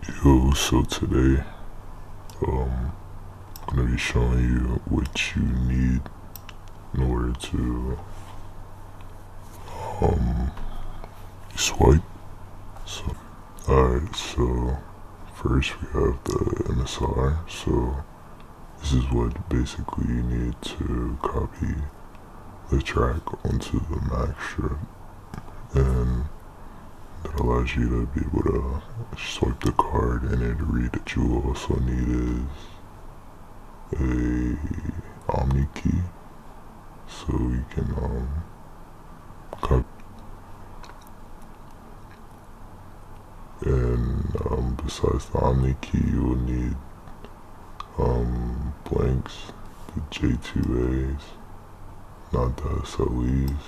Yo, so today, I'm gonna be showing you what you need in order to, swipe. So, alright, so first we have the MSR. So, this is what basically you need to copy the track onto the Mac strip, and that allows you to be able to swipe the card and it read. That you also need is a Omni key, so you can copy. And besides the Omni key, you will need blanks, the J2As, not the SLEs.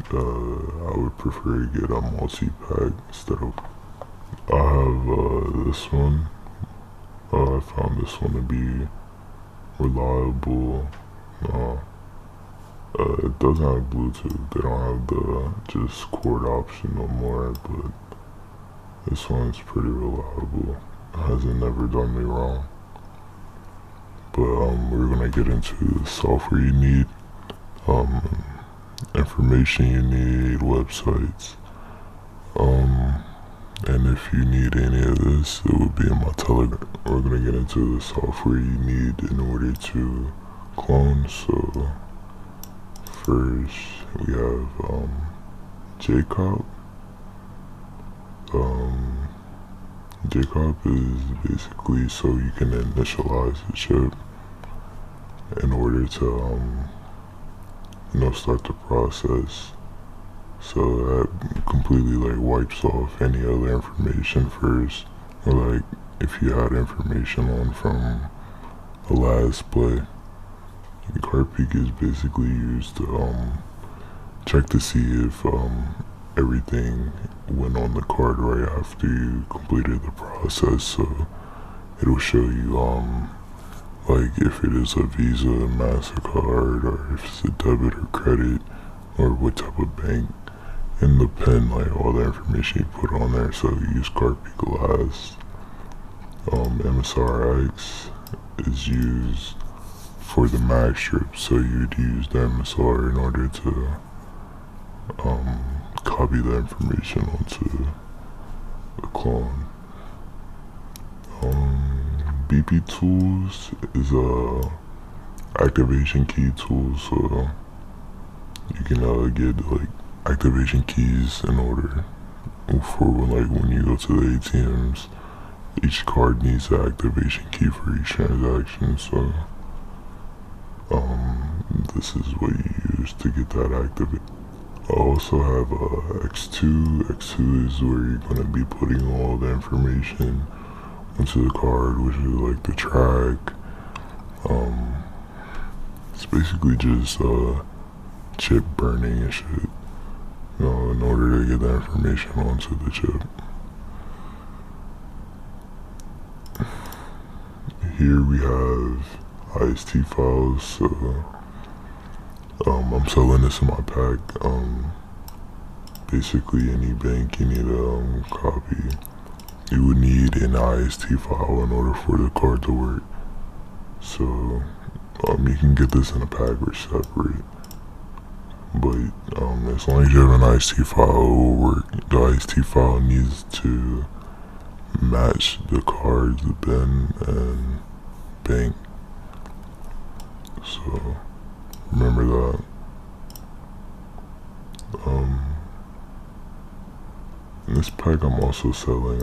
I would prefer to get a multi-pack instead of. I have this one. I found this one to be reliable. It doesn't have Bluetooth. They don't have the just cord option no more, but this one's pretty reliable. It hasn't never done me wrong. But we're gonna get into the software you need, information you need, websites, and if you need any of this, it will be in my Telegram. We're gonna get into the software you need in order to clone. So first we have Jcop. Jcop is basically so you can initialize the chip in order to start the process. So that completely wipes off any other information first, or if you had information on from the last play. The card peek is basically used to check to see if everything went on the card right after you completed the process. So it'll show you if it is a Visa, MasterCard, or if it's a debit or credit, or what type of bank, and the PIN, all the information you put on there. So you use card peek last. MSRX is used for the Mac strip, so you'd use the MSR in order to copy the information onto the clone. BP tools is a activation key tool, so you can get activation keys in order for when you go to the ATMs. Each card needs an activation key for each transaction, so this is what you use to get that activated. I also have X2. X2 is where you're going to be putting all the information onto the card, which is the track. It's basically just chip burning and shit, in order to get the information onto the chip. Here we have IST files, so I'm selling this in my pack. Basically any bank you need to copy, you would need an IST file in order for the card to work. So you can get this in a pack or separate, but as long as you have an IST file, it will work. The IST file needs to match the cards, the bin and bank. So remember that. In this pack I'm also selling